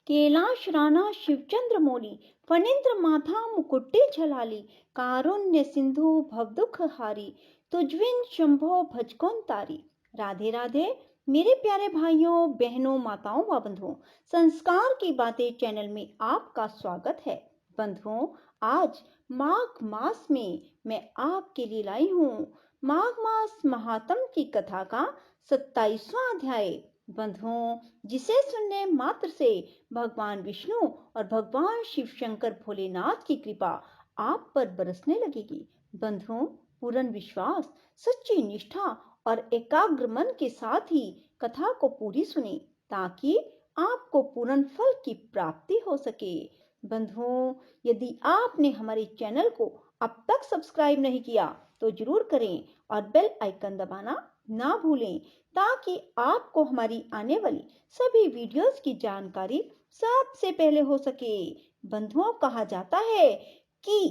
कैलाश राणा शिवचंद्र मौली फणींद्र माथा मुकुट्टे झलाली कारुण्य सिंधु भवदुख हारी तुझविन शंभो भजकों तारी। राधे राधे मेरे प्यारे भाइयों बहनों माताओं व बंधुओं, संस्कार की बातें चैनल में आपका स्वागत है। बंधुओं, आज माघ मास में मैं आपके लिए लाई हूँ माघ मास महात्म की कथा का 27वां अध्याय। बंधुओं, जिसे सुनने मात्र से भगवान विष्णु और भगवान शिव शंकर भोलेनाथ की कृपा आप पर बरसने लगेगी। बंधुओं, पूर्ण विश्वास, सच्ची निष्ठा और एकाग्र मन के साथ ही कथा को पूरी सुने ताकि आपको पूर्ण फल की प्राप्ति हो सके। बंधुओं, यदि आपने हमारे चैनल को अब तक सब्सक्राइब नहीं किया तो जरूर करें और बेल आइकन दबाना ना भूलें ताकि आपको हमारी आने वाली सभी वीडियोस की जानकारी सबसे पहले हो सके। बंधुओं, कहा जाता है कि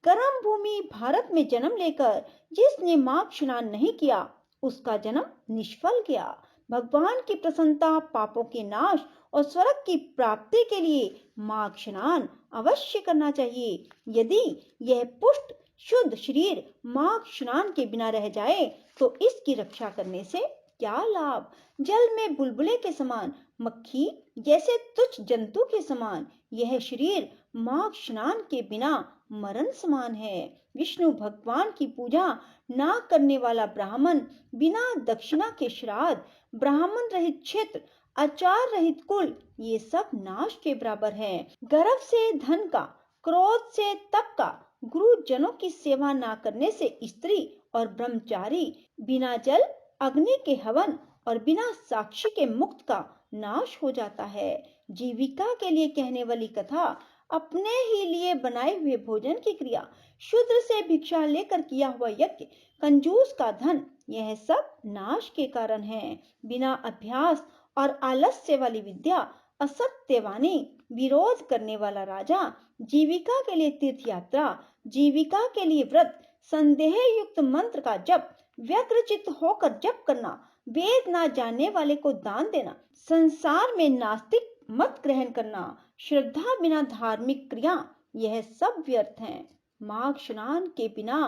कर्म भूमि भारत में जन्म लेकर जिसने माघ स्नान नहीं किया उसका जन्म निष्फल गया। भगवान की प्रसन्नता, पापों के नाश और स्वर्ग की प्राप्ति के लिए माघ स्नान अवश्य करना चाहिए। यदि यह पुष्ट शुद्ध शरीर माघ स्नान के बिना रह जाए तो इसकी रक्षा करने से क्या लाभ। जल में बुलबुले के समान, मक्खी जैसे तुच्छ जंतु के समान यह शरीर माघ स्नान के बिना मरण समान है। विष्णु भगवान की पूजा ना करने वाला ब्राह्मण, बिना दक्षिणा के श्राद्ध, ब्राह्मण रहित क्षेत्र, आचार रहित कुल, ये सब नाश के बराबर है। गर्व से धन का, क्रोध से तप का, गुरुजनों की सेवा ना करने से स्त्री और ब्रह्मचारी, बिना जल अग्नि के हवन और बिना साक्षी के मुक्त का नाश हो जाता है। जीविका के लिए कहने वाली कथा, अपने ही लिए बनाए हुए भोजन की क्रिया, शूद्र से भिक्षा लेकर किया हुआ यज्ञ, कंजूस का धन, यह सब नाश के कारण है। बिना अभ्यास और आलस्य वाली विद्या, असत्यवाणी, विरोध करने वाला राजा, जीविका के लिए तीर्थ यात्रा, जीविका के लिए व्रत, संदेह युक्त मंत्र का जप, व्यग्रचित होकर जप करना, वेद ना जानने वाले को दान देना, संसार में नास्तिक मत ग्रहण करना, श्रद्धा बिना धार्मिक क्रिया, यह सब व्यर्थ हैं। माघ स्नान के बिना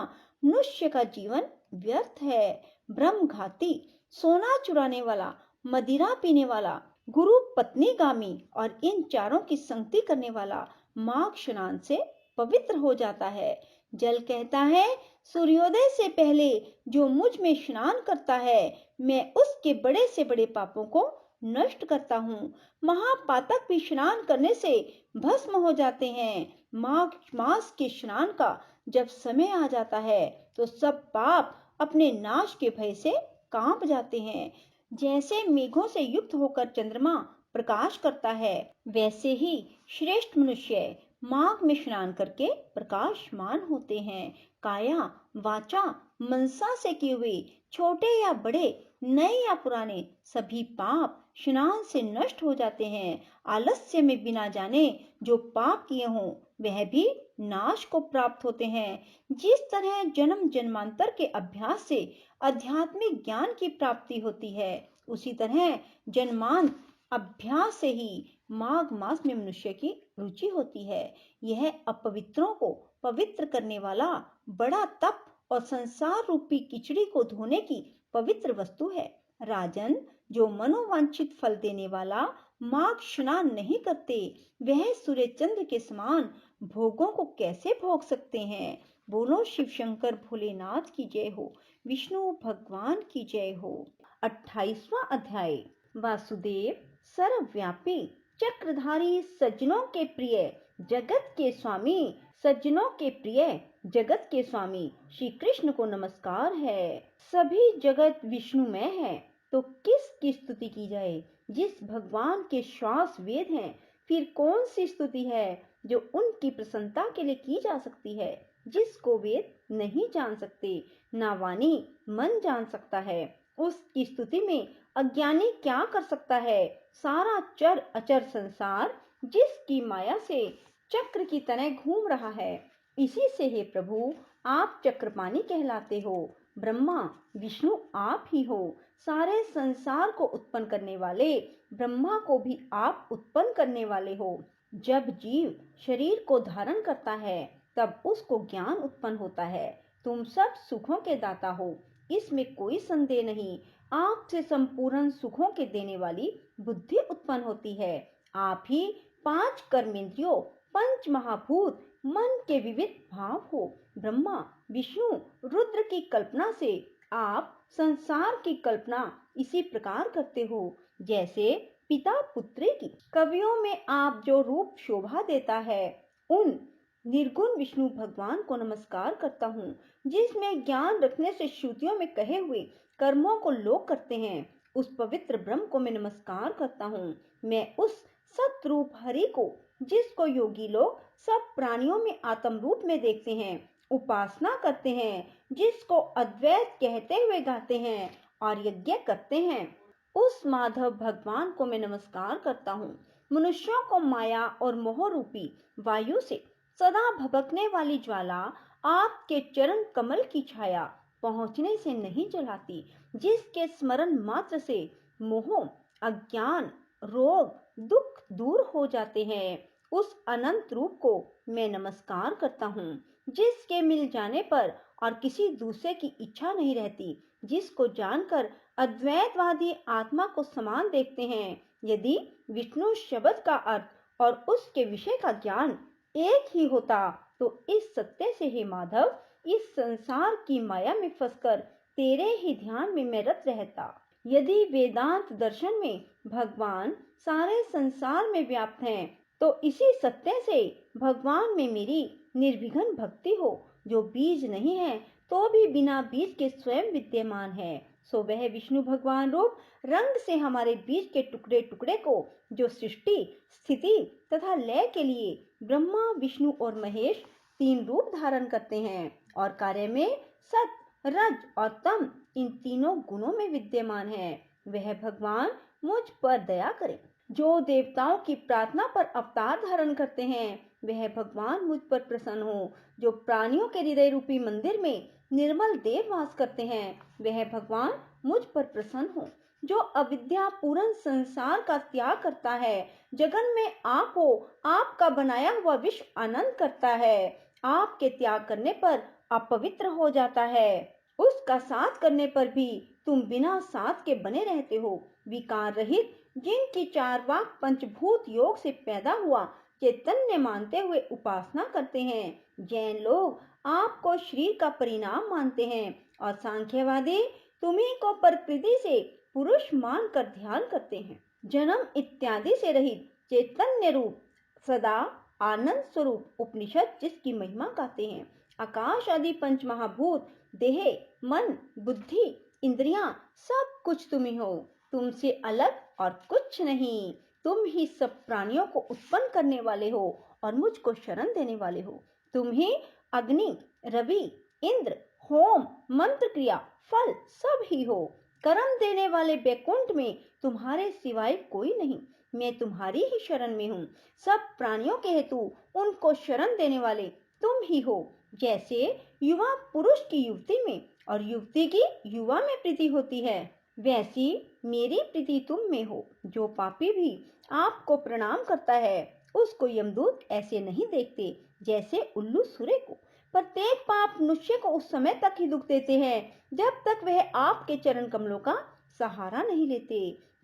मनुष्य का जीवन व्यर्थ है। ब्रह्मघाती, सोना चुराने वाला, मदिरा पीने वाला, गुरु पत्नीगामी और इन चारों की संगति करने वाला माघ स्नान से पवित्र हो जाता है। जल कहता है, सूर्योदय से पहले जो मुझ में स्नान करता है मैं उसके बड़े से बड़े पापों को नष्ट करता हूँ। महापातक भी स्नान करने से भस्म हो जाते हैं। माघ मास के स्नान का जब समय आ जाता है तो सब पाप अपने नाश के भय से कांप जाते हैं। जैसे मेघों से युक्त होकर चंद्रमा प्रकाश करता है, वैसे ही श्रेष्ठ मनुष्य माघ में स्नान करके प्रकाशमान होते हैं। काया, वाचा, मनसा से किए हुए छोटे या बड़े, नए या पुराने सभी पाप स्नान से नष्ट हो जाते हैं। आलस्य में बिना जाने जो पाप किए हों वह भी नाश को प्राप्त होते हैं। जिस तरह जन्म जन्मांतर के अभ्यास से आध्यात्मिक ज्ञान की प्राप्ति होती है, उसी तरह जन्मांत अभ्यास से ही माघ मास में मनुष्य की रुचि होती है। यह अपवित्रों को पवित्र करने वाला बड़ा तप और संसार रूपी किचड़ी को धोने की पवित्र वस्तु है। राजन, जो मनोवांछित फल देने वाला माघ स्नान नहीं करते वह सूर्य चंद्र के समान भोगों को कैसे भोग सकते हैं। बोलो शिव शंकर भोलेनाथ की जय हो, विष्णु भगवान की जय हो। 28वां अध्याय। वासुदेव सर्वव्यापी, चक्रधारी, सज्जनों के प्रिय, जगत के स्वामी, सज्जनों के प्रिय, जगत के स्वामी श्री कृष्ण को नमस्कार है। सभी जगत विष्णुमय है तो किसकी स्तुति की जाए। जिस भगवान के श्वास वेद हैं, फिर कौन सी स्तुति है जो उनकी प्रसन्नता के लिए की जा सकती है। जिसको वेद नहीं जान सकते, ना वाणी मन जान सकता है, उसकी स्तुति में अज्ञानी क्या कर सकता है। सारा चर अचर संसार जिसकी माया से चक्र की तरह घूम रहा है, इसी से हे प्रभु आप चक्रपाणी कहलाते हो। ब्रह्मा विष्णु आप ही हो। सारे संसार को उत्पन्न करने वाले ब्रह्मा को भी आप उत्पन्न करने वाले हो। जब जीव शरीर को धारण करता है तब उसको ज्ञान उत्पन्न होता है। तुम सब सुखों के दाता हो, इसमें कोई संदेह नहीं। आपसे संपूर्ण सुखों के देने वाली बुद्धि उत्पन्न होती है। आप ही 5 कर्मेंद्रियों, पंच महाभूत, मन के विविध भाव हो। ब्रह्मा विष्णु रुद्र की कल्पना से आप संसार की कल्पना इसी प्रकार करते हो जैसे पिता पुत्री की। कवियों में आप जो रूप शोभा देता है, उन निर्गुण विष्णु भगवान को नमस्कार करता हूँ, जिसमें ज्ञान रखने से श्रुतियों में कहे हुए कर्मों को लोग करते हैं। उस पवित्र ब्रह्म को मैं नमस्कार करता हूँ। मैं उस सतरूप हरि को, जिसको योगी लोग सब प्राणियों में आत्म रूप में देखते हैं, उपासना करते हैं, जिसको अद्वैत कहते हुए गाते हैं और यज्ञ करते हैं, उस माधव भगवान को मैं नमस्कार करता हूँ। मनुष्यों को माया और मोह रूपी वायु से सदा भभकने वाली ज्वाला आपके चरण कमल की छाया पहुंचने से नहीं जलाती, जिसके स्मरण मात्र से मोह, अज्ञान, रोग, दुख दूर हो जाते हैं। उस अनंत रूप को मैं नमस्कार करता हूँ, जिसके मिल जाने पर और किसी दूसरे की इच्छा नहीं रहती, जिसको जानकर अद्वैतवादी आत्मा को समान देखते हैं। यदि विष्णु शब्द का अर्थ और उसके विषय का ज्ञान एक ही होता तो इस सत्य से हे माधव, इस संसार की माया में फंसकर तेरे ही ध्यान में मैं रत रहता। यदि वेदांत दर्शन में भगवान सारे संसार में व्याप्त हैं, तो इसी सत्य से भगवान में मेरी निर्विघ्न भक्ति हो, जो बीज नहीं है तो भी बिना बीज के स्वयं विद्यमान है। सो वह विष्णु भगवान रूप रंग से हमारे बीज के टुकड़े टुकड़े को, जो सृष्टि, स्थिति तथा लय के लिए ब्रह्मा विष्णु और महेश 3 रूप धारण करते हैं और कार्य में सत, रज और तम इन तीनों गुणों में विद्यमान है, वह भगवान मुझ पर दया करे। जो देवताओं की प्रार्थना पर अवतार धारण करते हैं, वह भगवान मुझ पर प्रसन्न हो। जो प्राणियों के हृदय रूपी मंदिर में निर्मल देव वास करते हैं, वह भगवान मुझ पर प्रसन्न हो। जो अविद्या पूर्ण संसार का त्याग करता है, जगन में आप हो, आपका बनाया हुआ विश्व आनंद करता है, आपके त्याग करने पर अपवित्र हो जाता है, उसका साथ करने पर भी तुम बिना साथ के बने रहते हो। विकार रहित, जिनकी 4 वाक पंचभूत योग से पैदा हुआ चैतन्य मानते हुए उपासना करते हैं। जैन लोग आपको शरीर का परिणाम मानते हैं और सांख्यवादी तुम्ही को प्रकृति से पुरुष मानकर ध्यान करते हैं। जन्म इत्यादि से रहित चैतन्य रूप सदा आनंद स्वरूप उपनिषद जिसकी महिमा गाते हैं। आकाश आदि पंच महाभूत, देह, मन, बुद्धि, इंद्रियां सब कुछ तुम ही हो, तुमसे अलग और कुछ नहीं। तुम ही सब प्राणियों को उत्पन्न करने वाले हो और मुझको शरण देने वाले हो। तुम ही अग्नि, रवि, इंद्र, होम, मंत्र क्रिया, फल सब ही हो। कर्म देने वाले बैकुंठ में तुम्हारे सिवाय कोई नहीं। मैं तुम्हारी ही शरण में हूँ। सब प्राणियों के हेतु उनको शरण देने वाले तुम ही हो। जैसे युवा पुरुष की युवती में और युवती की युवा में प्रीति होती है, वैसी मेरी प्रीति तुम में हो। जो पापी भी आपको प्रणाम करता है, उसको यमदूत ऐसे नहीं देखते जैसे उल्लू सूरे को। प्रत्येक पाप मनुष्य को उस समय तक ही दुख देते हैं जब तक वह आपके चरण कमलों का सहारा नहीं लेते।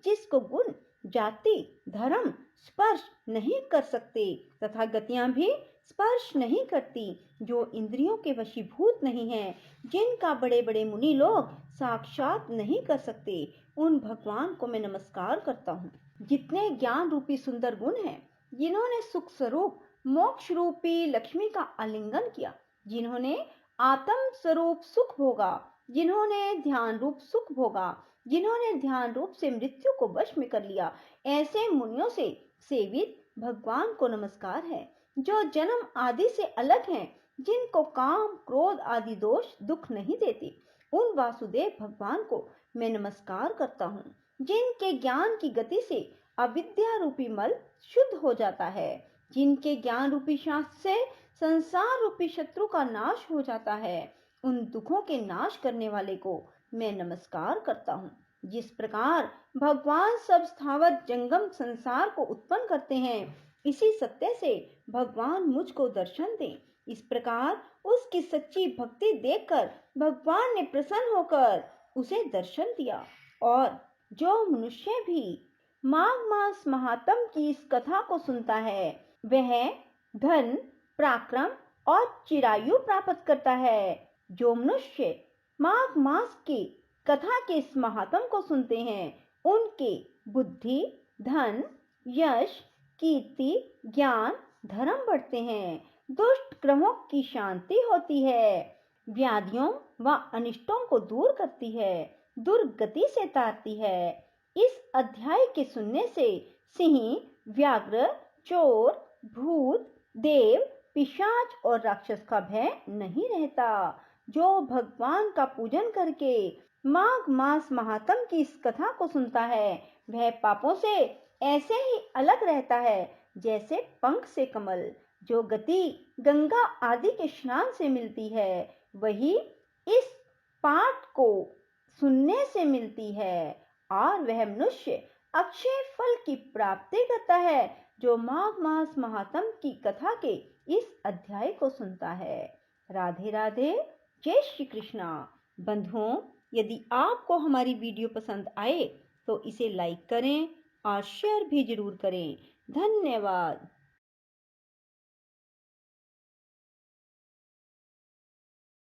जिसको गुण, जाति, धर्म स्पर्श नहीं कर सकते तथा गतियां भी स्पर्श नहीं करती, जो इंद्रियों के वशीभूत नहीं है, जिनका बड़े बड़े मुनि लोग साक्षात नहीं कर सकते, उन भगवान को मैं नमस्कार करता हूँ। जितने ज्ञान रूपी सुंदर गुण हैं, जिन्होंने सुख स्वरूप मोक्ष रूपी लक्ष्मी का आलिंगन किया, जिन्होंने आत्म स्वरूप सुख भोगा, जिन्होंने ध्यान रूप सुख भोगा, जिन्होंने ध्यान रूप से मृत्यु को वश में कर लिया, ऐसे मुनियों से सेवित भगवान को नमस्कार है। जो जन्म आदि से अलग हैं, जिनको काम, क्रोध आदि दोष दुख नहीं देते, उन वासुदेव भगवान को मैं नमस्कार करता हूँ। जिनके ज्ञान की गति से अविद्या रूपी मल शुद्ध हो जाता है, जिनके ज्ञान रूपी शास्त्र से संसार रूपी शत्रु का नाश हो जाता है, उन दुखों के नाश करने वाले को मैं नमस्कार करता हूँ। जिस प्रकार भगवान सब स्थावर जंगम संसार को उत्पन्न करते हैं, इसी सत्य से भगवान मुझको दर्शन दें। इस प्रकार उसकी सच्ची भक्ति देखकर भगवान ने प्रसन्न होकर उसे दर्शन दिया। और जो मनुष्य भी माघ मास महात्म की इस कथा को सुनता है, वह धन, पराक्रम और चिरायु प्राप्त करता है। जो मनुष्य माघ मास की कथा के इस महात्म को सुनते हैं, उनके बुद्धि, धन, यश, कीर्ति, ज्ञान, धर्म बढ़ते हैं। दुष्ट ग्रहों की शांति होती है, व्याधियों व अनिष्टों को दूर करती है, दुर्गति से तारती है। इस अध्याय के सुनने से सिंह, व्याघ्र, चोर, भूत, देव, पिशाच और राक्षस का भय नहीं रहता। जो भगवान का पूजन करके माघ मास महात्म की इस कथा को सुनता है, वह पापों से ऐसे ही अलग रहता है जैसे पंख से कमल। जो गति गंगा आदि के स्नान से मिलती है, वही इस पाठ को सुनने से मिलती है। और वह मनुष्य अक्षय फल की प्राप्ति करता है जो माघ मास महात्म की कथा के इस अध्याय को सुनता है। राधे राधे, जय श्री कृष्णा। बंधुओं, यदि आपको हमारी वीडियो पसंद आए तो इसे लाइक करें और शेयर भी जरूर करें। धन्यवाद।